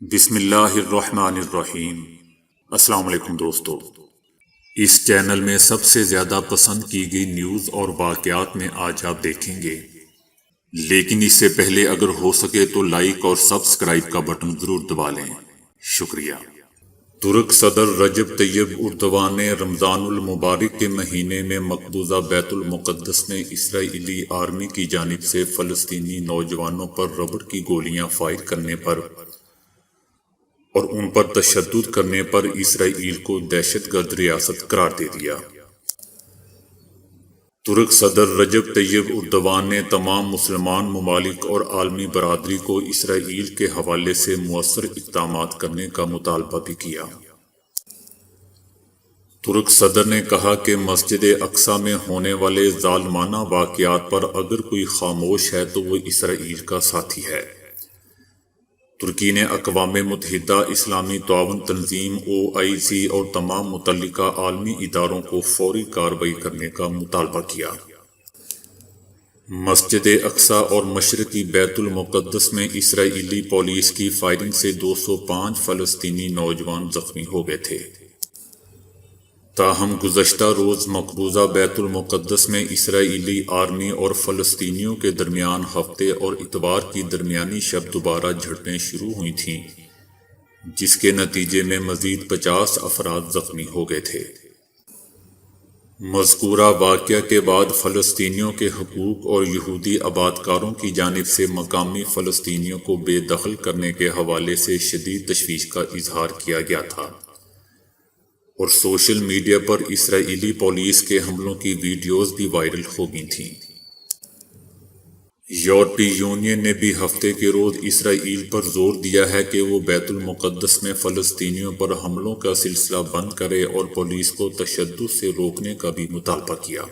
بسم اللہ الرحمن الرحیم۔ السلام علیکم دوستو، اس چینل میں سب سے زیادہ پسند کی گئی نیوز اور واقعات میں آج آپ دیکھیں گے، لیکن اس سے پہلے اگر ہو سکے تو لائک اور سبسکرائب کا بٹن ضرور دبا لیں، شکریہ۔ ترک صدر رجب طیب اردوان نے رمضان المبارک کے مہینے میں مقبوضہ بیت المقدس میں اسرائیلی آرمی کی جانب سے فلسطینی نوجوانوں پر ربڑ کی گولیاں فائر کرنے پر اور ان پر تشدد کرنے پر اسرائیل کو دہشت گرد ریاست قرار دے دیا۔ ترک صدر رجب طیب اردوان نے تمام مسلمان ممالک اور عالمی برادری کو اسرائیل کے حوالے سے مؤثر اقدامات کرنے کا مطالبہ بھی کیا۔ ترک صدر نے کہا کہ مسجد اقصی میں ہونے والے ظالمانہ واقعات پر اگر کوئی خاموش ہے تو وہ اسرائیل کا ساتھی ہے۔ ترکی نے اقوام متحدہ، اسلامی تعاون تنظیم OIC اور تمام متعلقہ عالمی اداروں کو فوری کارروائی کرنے کا مطالبہ کیا۔ مسجد اقصی اور مشرقی بیت المقدس میں اسرائیلی پولیس کی فائرنگ سے 205 فلسطینی نوجوان زخمی ہو گئے تھے۔ تاہم گزشتہ روز مقبوضہ بیت المقدس میں اسرائیلی آرمی اور فلسطینیوں کے درمیان ہفتے اور اتوار کی درمیانی شب دوبارہ جھڑپیں شروع ہوئی تھیں، جس کے نتیجے میں مزید 50 افراد زخمی ہو گئے تھے۔ مذکورہ واقعہ کے بعد فلسطینیوں کے حقوق اور یہودی آبادکاروں کی جانب سے مقامی فلسطینیوں کو بے دخل کرنے کے حوالے سے شدید تشویش کا اظہار کیا گیا تھا، اور سوشل میڈیا پر اسرائیلی پولیس کے حملوں کی ویڈیوز بھی وائرل ہو گئی تھیں۔ یورپی یونین نے بھی ہفتے کے روز اسرائیل پر زور دیا ہے کہ وہ بیت المقدس میں فلسطینیوں پر حملوں کا سلسلہ بند کرے اور پولیس کو تشدد سے روکنے کا بھی مطالبہ کیا۔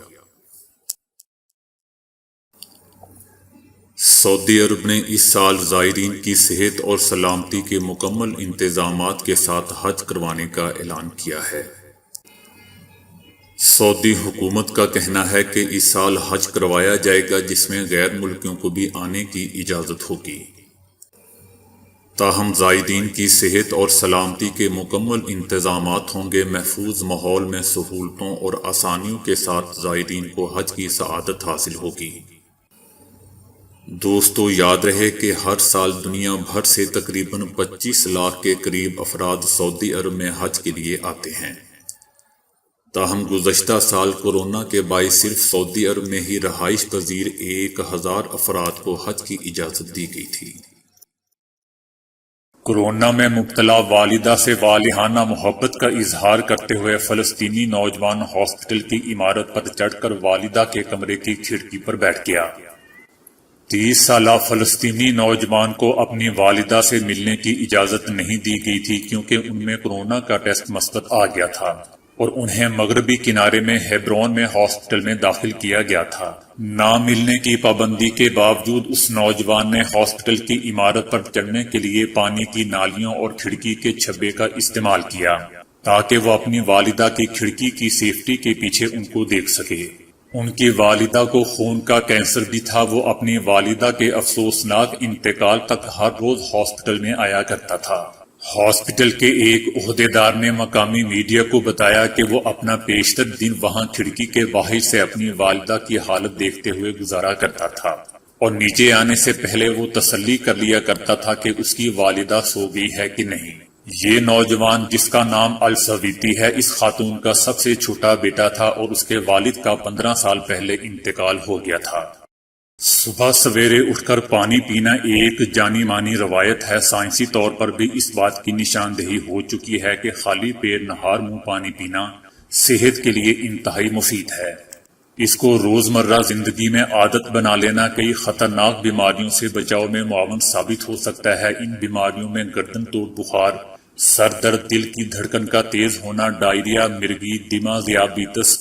سعودی عرب نے اس سال زائرین کی صحت اور سلامتی کے مکمل انتظامات کے ساتھ حج کروانے کا اعلان کیا ہے۔ سعودی حکومت کا کہنا ہے کہ اس سال حج کروایا جائے گا، جس میں غیر ملکیوں کو بھی آنے کی اجازت ہوگی۔ تاہم زائرین کی صحت اور سلامتی کے مکمل انتظامات ہوں گے۔ محفوظ ماحول میں سہولتوں اور آسانیوں کے ساتھ زائرین کو حج کی سعادت حاصل ہوگی۔ دوستو، یاد رہے کہ ہر سال دنیا بھر سے تقریباً 25 لاکھ کے قریب افراد سعودی عرب میں حج کے لیے آتے ہیں۔ تاہم گزشتہ سال کورونا کے باعث صرف سعودی عرب میں ہی رہائش پذیر 1000 افراد کو حج کی اجازت دی گئی تھی۔ کورونا میں مبتلا والدہ سے والہانہ محبت کا اظہار کرتے ہوئے فلسطینی نوجوان ہاسپٹل کی عمارت پر چڑھ کر والدہ کے کمرے کی کھڑکی پر بیٹھ گیا۔ 30 سالہ فلسطینی نوجوان کو اپنی والدہ سے ملنے کی اجازت نہیں دی گئی تھی کیونکہ ان میں کورونا کا ٹیسٹ مثبت آ گیا تھا اور انہیں مغربی کنارے میں ہیبرون میں ہاسپٹل میں داخل کیا گیا تھا۔ نہ ملنے کی پابندی کے باوجود اس نوجوان نے ہاسپٹل کی عمارت پر چڑھنے کے لیے پانی کی نالیوں اور کھڑکی کے چھبے کا استعمال کیا تاکہ وہ اپنی والدہ کی کھڑکی کی سیفٹی کے پیچھے ان کو دیکھ سکے۔ ان کی والدہ کو خون کا کینسر بھی تھا۔ وہ اپنی والدہ کے افسوسناک انتقال تک ہر روز ہاسپٹل میں آیا کرتا تھا۔ ہاسپٹل کے ایک عہدیدار نے مقامی میڈیا کو بتایا کہ وہ اپنا بیشتر دن وہاں کھڑکی کے باہر سے اپنی والدہ کی حالت دیکھتے ہوئے گزارا کرتا تھا اور نیچے آنے سے پہلے وہ تسلی کر لیا کرتا تھا کہ اس کی والدہ سو گئی ہے کہ نہیں۔ یہ نوجوان، جس کا نام السویتی ہے، اس خاتون کا سب سے چھوٹا بیٹا تھا اور اس کے والد کا 15 سال پہلے انتقال ہو گیا تھا۔ صبح سویرے اٹھ کر پانی پینا ایک جانی مانی روایت ہے۔ سائنسی طور پر بھی اس بات کی نشاندہی ہو چکی ہے کہ خالی پیٹ نہار منہ پانی پینا صحت کے لیے انتہائی مفید ہے۔ اس کو روزمرہ زندگی میں عادت بنا لینا کئی خطرناک بیماریوں سے بچاؤ میں معاون ثابت ہو سکتا ہے۔ ان بیماریوں میں گردن توڑ بخار، سر درد، دل کی دھڑکن کا تیز ہونا، ڈائریا، مرگی، دمہ، ذیابیطس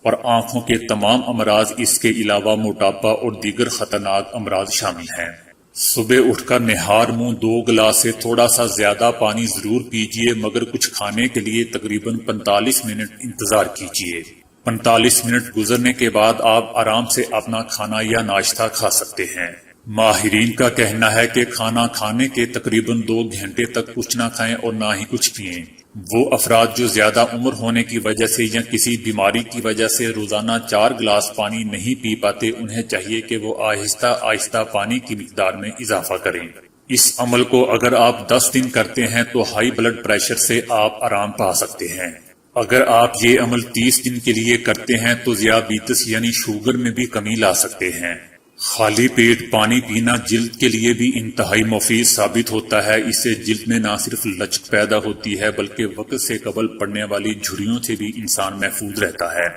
اور آنکھوں کے تمام امراض، اس کے علاوہ موٹاپا اور دیگر خطرناک امراض شامل ہیں۔ صبح اٹھ کر نہار منہ 2 گلاس سے تھوڑا سا زیادہ پانی ضرور پیجیے، مگر کچھ کھانے کے لیے تقریباً 45 منٹ انتظار کیجیے۔ 45 منٹ گزرنے کے بعد آپ آرام سے اپنا کھانا یا ناشتہ کھا سکتے ہیں۔ ماہرین کا کہنا ہے کہ کھانا کھانے کے تقریباً 2 گھنٹے تک کچھ نہ کھائیں اور نہ ہی کچھ پئیں۔ وہ افراد جو زیادہ عمر ہونے کی وجہ سے یا کسی بیماری کی وجہ سے روزانہ 4 گلاس پانی نہیں پی پاتے، انہیں چاہیے کہ وہ آہستہ آہستہ پانی کی مقدار میں اضافہ کریں۔ اس عمل کو اگر آپ 10 دن کرتے ہیں تو ہائی بلڈ پریشر سے آپ آرام پا سکتے ہیں۔ اگر آپ یہ عمل 30 دن کے لیے کرتے ہیں تو ذیابیطس یعنی شوگر میں بھی کمی لا سکتے ہیں۔ خالی پیٹ پانی پینا جلد کے لیے بھی انتہائی مفید ثابت ہوتا ہے۔ اس سے جلد میں نہ صرف لچک پیدا ہوتی ہے بلکہ وقت سے قبل پڑنے والی جھریوں سے بھی انسان محفوظ رہتا ہے۔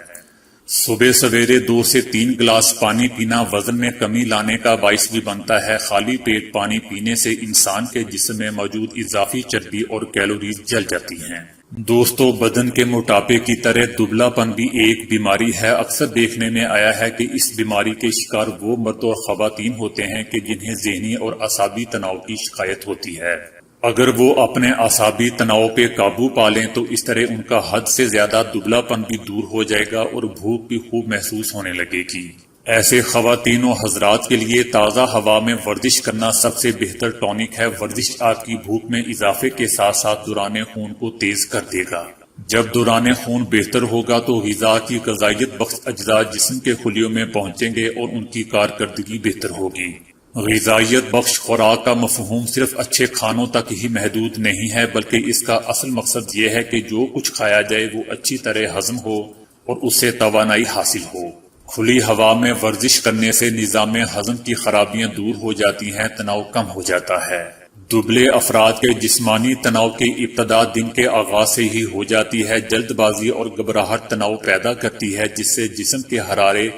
صبح سویرے 2 سے 3 گلاس پانی پینا وزن میں کمی لانے کا باعث بھی بنتا ہے۔ خالی پیٹ پانی پینے سے انسان کے جسم میں موجود اضافی چربی اور کیلوریز جل جاتی ہیں۔ دوستو، بدن کے موٹاپے کی طرح دبلا پن بھی ایک بیماری ہے۔ اکثر دیکھنے میں آیا ہے کہ اس بیماری کے شکار وہ مرد اور خواتین ہوتے ہیں کہ جنہیں ذہنی اور اعصابی تناؤ کی شکایت ہوتی ہے۔ اگر وہ اپنے اعصابی تناؤ پہ قابو پا لیں تو اس طرح ان کا حد سے زیادہ دبلا پن بھی دور ہو جائے گا اور بھوک بھی خوب محسوس ہونے لگے گی۔ ایسے خواتین و حضرات کے لیے تازہ ہوا میں ورزش کرنا سب سے بہتر ٹونک ہے۔ ورزش آپ کی بھوک میں اضافے کے ساتھ ساتھ دوران خون کو تیز کر دے گا۔ جب دوران خون بہتر ہوگا تو غذا کی غذائیت بخش اجزاء جسم کے خلیوں میں پہنچیں گے اور ان کی کارکردگی بہتر ہوگی۔ غذائیت بخش خوراک کا مفہوم صرف اچھے کھانوں تک ہی محدود نہیں ہے بلکہ اس کا اصل مقصد یہ ہے کہ جو کچھ کھایا جائے وہ اچھی طرح ہضم ہو اور اس سے توانائی حاصل ہو۔ کھلی ہوا میں ورزش کرنے سے نظام ہضم کی خرابیاں دور ہو جاتی ہیں، تناؤ کم ہو جاتا ہے۔ دبلے افراد کے جسمانی تناؤ کی ابتدا دن کے آغاز سے ہی ہو جاتی ہے۔ جلد بازی اور گھبراہٹ تناؤ پیدا کرتی ہے جس سے جسم کے حرارے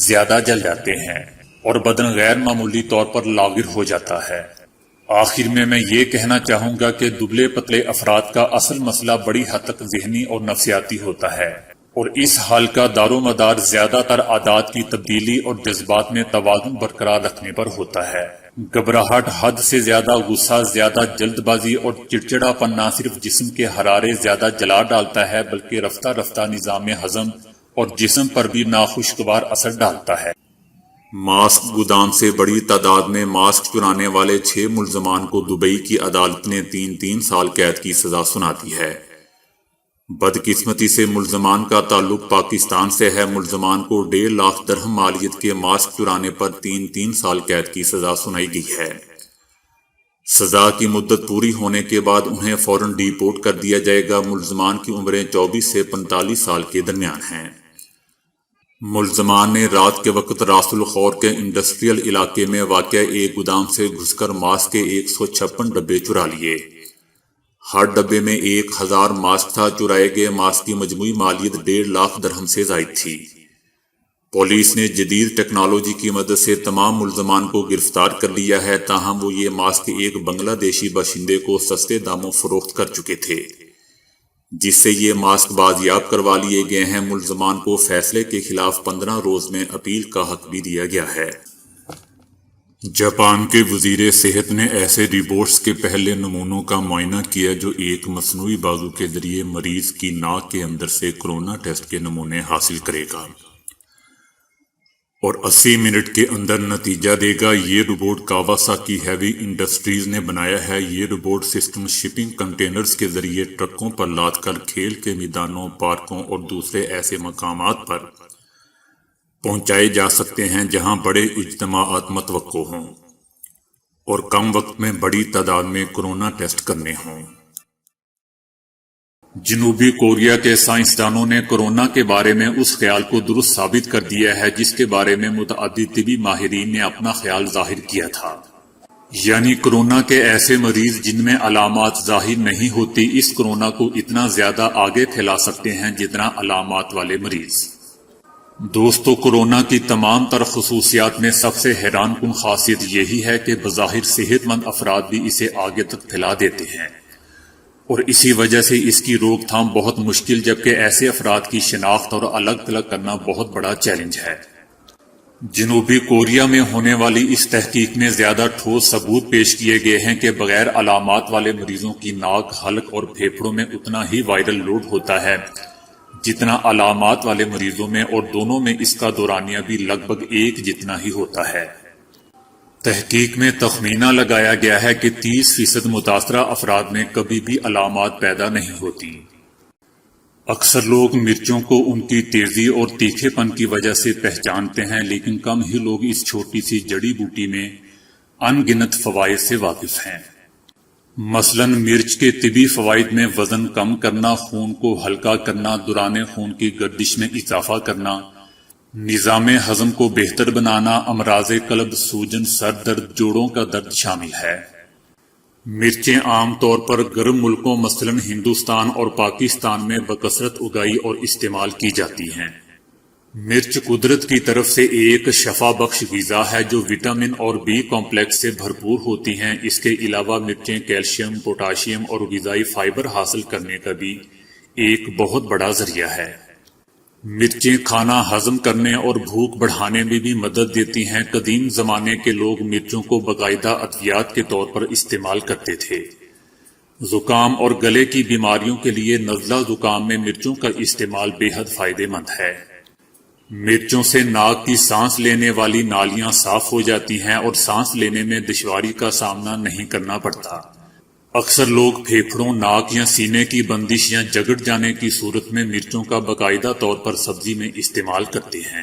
زیادہ جل جاتے ہیں اور بدن غیر معمولی طور پر لاغر ہو جاتا ہے۔ آخر میں یہ کہنا چاہوں گا کہ دبلے پتلے افراد کا اصل مسئلہ بڑی حد تک ذہنی اور نفسیاتی ہوتا ہے، اور اس حال کا دار و مدار زیادہ تر عادات کی تبدیلی اور جذبات میں توازن برقرار رکھنے پر ہوتا ہے۔ گھبراہٹ، حد سے زیادہ غصہ، زیادہ جلد بازی اور چڑچڑا پن نہ صرف جسم کے حرارے زیادہ جلا ڈالتا ہے بلکہ رفتہ رفتہ نظام ہضم اور جسم پر بھی ناخوشگوار اثر ڈالتا ہے۔ ماسک گودام سے بڑی تعداد میں ماسک چرانے والے 6 ملزمان کو دبئی کی عدالت نے 3 سال قید کی سزا سنا دی ہے۔ بدقسمتی سے ملزمان کا تعلق پاکستان سے ہے۔ ملزمان کو 1.5 لاکھ درہم مالیت کے ماسک چرانے پر 3 سال قید کی سزا سنائی گئی ہے۔ سزا کی مدت پوری ہونے کے بعد انہیں فوراً ڈی پورٹ کر دیا جائے گا۔ ملزمان کی عمریں 24 سے 45 سال کے درمیان ہیں۔ ملزمان نے رات کے وقت راس الخور کے انڈسٹریل علاقے میں واقع ایک گودام سے گھس کر ماسک کے 156 ڈبے چرا لیے۔ ہر ڈبے میں 1000 ماسک تھا۔ چرائے گئے ماسک کی مجموعی مالیت 1.5 لاکھ درہم سے زائد تھی۔ پولیس نے جدید ٹیکنالوجی کی مدد سے تمام ملزمان کو گرفتار کر لیا ہے، تاہم وہ یہ ماسک ایک بنگلہ دیشی باشندے کو سستے داموں فروخت کر چکے تھے، جس سے یہ ماسک بازیاب کروا لیے گئے ہیں۔ ملزمان کو فیصلے کے خلاف 15 روز میں اپیل کا حق بھی دیا گیا ہے۔ جاپان کے وزیر صحت نے ایسے روبوٹس کے پہلے نمونوں کا معائنہ کیا جو ایک مصنوعی بازو کے ذریعے مریض کی ناک کے اندر سے کورونا ٹیسٹ کے نمونے حاصل کرے گا اور 80 منٹ کے اندر نتیجہ دے گا۔ یہ روبوٹ کاواساکی ہیوی انڈسٹریز نے بنایا ہے۔ یہ روبوٹ سسٹم شپنگ کنٹینرز کے ذریعے ٹرکوں پر لاد کر کھیل کے میدانوں، پارکوں اور دوسرے ایسے مقامات پر پہنچائے جا سکتے ہیں جہاں بڑے اجتماعات متوقع ہوں اور کم وقت میں بڑی تعداد میں کورونا ٹیسٹ کرنے ہوں۔ جنوبی کوریا کے سائنسدانوں نے کورونا کے بارے میں اس خیال کو درست ثابت کر دیا ہے جس کے بارے میں متعدد طبی ماہرین نے اپنا خیال ظاہر کیا تھا، یعنی کورونا کے ایسے مریض جن میں علامات ظاہر نہیں ہوتی اس کورونا کو اتنا زیادہ آگے پھیلا سکتے ہیں جتنا علامات والے مریض۔ دوستو، کورونا کی تمام تر خصوصیات میں سب سے حیران کن خاصیت یہی ہے کہ بظاہر صحت مند افراد بھی اسے آگے تک پھیلا دیتے ہیں اور اسی وجہ سے اس کی روک تھام بہت مشکل، جبکہ ایسے افراد کی شناخت اور الگ تھلگ کرنا بہت بڑا چیلنج ہے۔ جنوبی کوریا میں ہونے والی اس تحقیق میں زیادہ ٹھوس ثبوت پیش کیے گئے ہیں کہ بغیر علامات والے مریضوں کی ناک، حلق اور پھیپھڑوں میں اتنا ہی وائرل لوڈ ہوتا ہے جتنا علامات والے مریضوں میں، اور دونوں میں اس کا دورانیہ بھی لگ بھگ ایک جتنا ہی ہوتا ہے۔ تحقیق میں تخمینہ لگایا گیا ہے کہ 30% متاثرہ افراد میں کبھی بھی علامات پیدا نہیں ہوتی۔ اکثر لوگ مرچوں کو ان کی تیزی اور تیکھے پن کی وجہ سے پہچانتے ہیں، لیکن کم ہی لوگ اس چھوٹی سی جڑی بوٹی میں ان گنت فوائد سے واقف ہیں۔ مثلاً مرچ کے طبی فوائد میں وزن کم کرنا، خون کو ہلکا کرنا، دوران خون کی گردش میں اضافہ کرنا، نظام ہضم کو بہتر بنانا، امراض قلب، سوجن، سر درد، جوڑوں کا درد شامل ہے۔ مرچیں عام طور پر گرم ملکوں مثلاً ہندوستان اور پاکستان میں بکثرت اگائی اور استعمال کی جاتی ہیں۔ مرچ قدرت کی طرف سے ایک شفا بخش غذا ہے جو وٹامن اور بی کمپلیکس سے بھرپور ہوتی ہیں۔ اس کے علاوہ مرچیں کیلشیم، پوٹاشیم اور غذائی فائبر حاصل کرنے کا بھی ایک بہت بڑا ذریعہ ہے۔ مرچیں کھانا ہضم کرنے اور بھوک بڑھانے میں بھی مدد دیتی ہیں۔ قدیم زمانے کے لوگ مرچوں کو باقاعدہ ادویات کے طور پر استعمال کرتے تھے۔ زکام اور گلے کی بیماریوں کے لیے نزلہ زکام میں مرچوں کا استعمال بے حد فائدہ مند ہے۔ مرچوں سے ناک کی سانس لینے والی نالیاں صاف ہو جاتی ہیں اور سانس لینے میں دشواری کا سامنا نہیں کرنا پڑتا۔ اکثر لوگ پھیپھڑوں، ناک یا سینے کی بندش یا جگڑ جانے کی صورت میں مرچوں کا باقاعدہ طور پر سبزی میں استعمال کرتے ہیں۔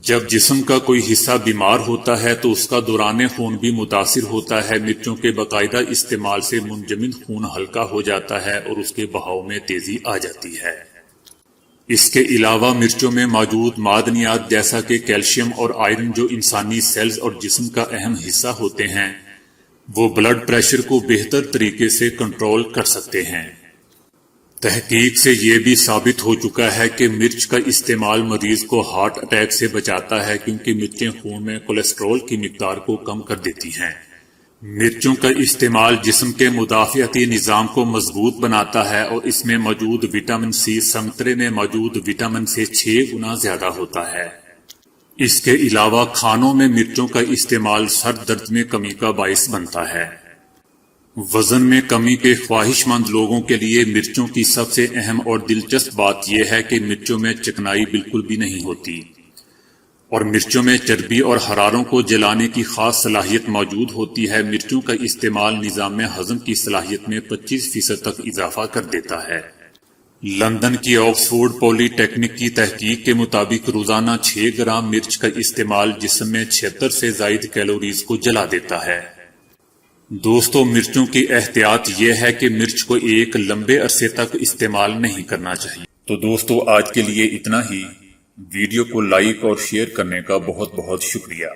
جب جسم کا کوئی حصہ بیمار ہوتا ہے تو اس کا دوران خون بھی متاثر ہوتا ہے۔ مرچوں کے باقاعدہ استعمال سے منجمد خون ہلکا ہو جاتا ہے اور اس کے بہاؤ میں تیزی آ جاتی ہے۔ اس کے علاوہ مرچوں میں موجود معدنیات جیسا کہ کیلشیم اور آئرن جو انسانی سیلز اور جسم کا اہم حصہ ہوتے ہیں، وہ بلڈ پریشر کو بہتر طریقے سے کنٹرول کر سکتے ہیں۔ تحقیق سے یہ بھی ثابت ہو چکا ہے کہ مرچ کا استعمال مریض کو ہارٹ اٹیک سے بچاتا ہے، کیونکہ مرچیں خون میں کولیسٹرول کی مقدار کو کم کر دیتی ہیں۔ مرچوں کا استعمال جسم کے مدافعتی نظام کو مضبوط بناتا ہے اور اس میں موجود وٹامن سی سنترے میں موجود وٹامن سے 6 گنا زیادہ ہوتا ہے۔ اس کے علاوہ کھانوں میں مرچوں کا استعمال سر درد میں کمی کا باعث بنتا ہے۔ وزن میں کمی کے خواہش مند لوگوں کے لیے مرچوں کی سب سے اہم اور دلچسپ بات یہ ہے کہ مرچوں میں چکنائی بالکل بھی نہیں ہوتی اور مرچوں میں چربی اور حراروں کو جلانے کی خاص صلاحیت موجود ہوتی ہے۔ مرچوں کا استعمال نظام ہضم کی صلاحیت میں 25% تک اضافہ کر دیتا ہے۔ لندن کی آکسفورڈ پولی ٹیکنک کی تحقیق کے مطابق روزانہ 6 گرام مرچ کا استعمال جسم میں 76 سے زائد کیلوریز کو جلا دیتا ہے۔ دوستو، مرچوں کی احتیاط یہ ہے کہ مرچ کو ایک لمبے عرصے تک استعمال نہیں کرنا چاہیے۔ تو دوستو، آج کے لیے اتنا ہی۔ ویڈیو کو لائک اور شیئر کرنے کا بہت بہت شکریہ۔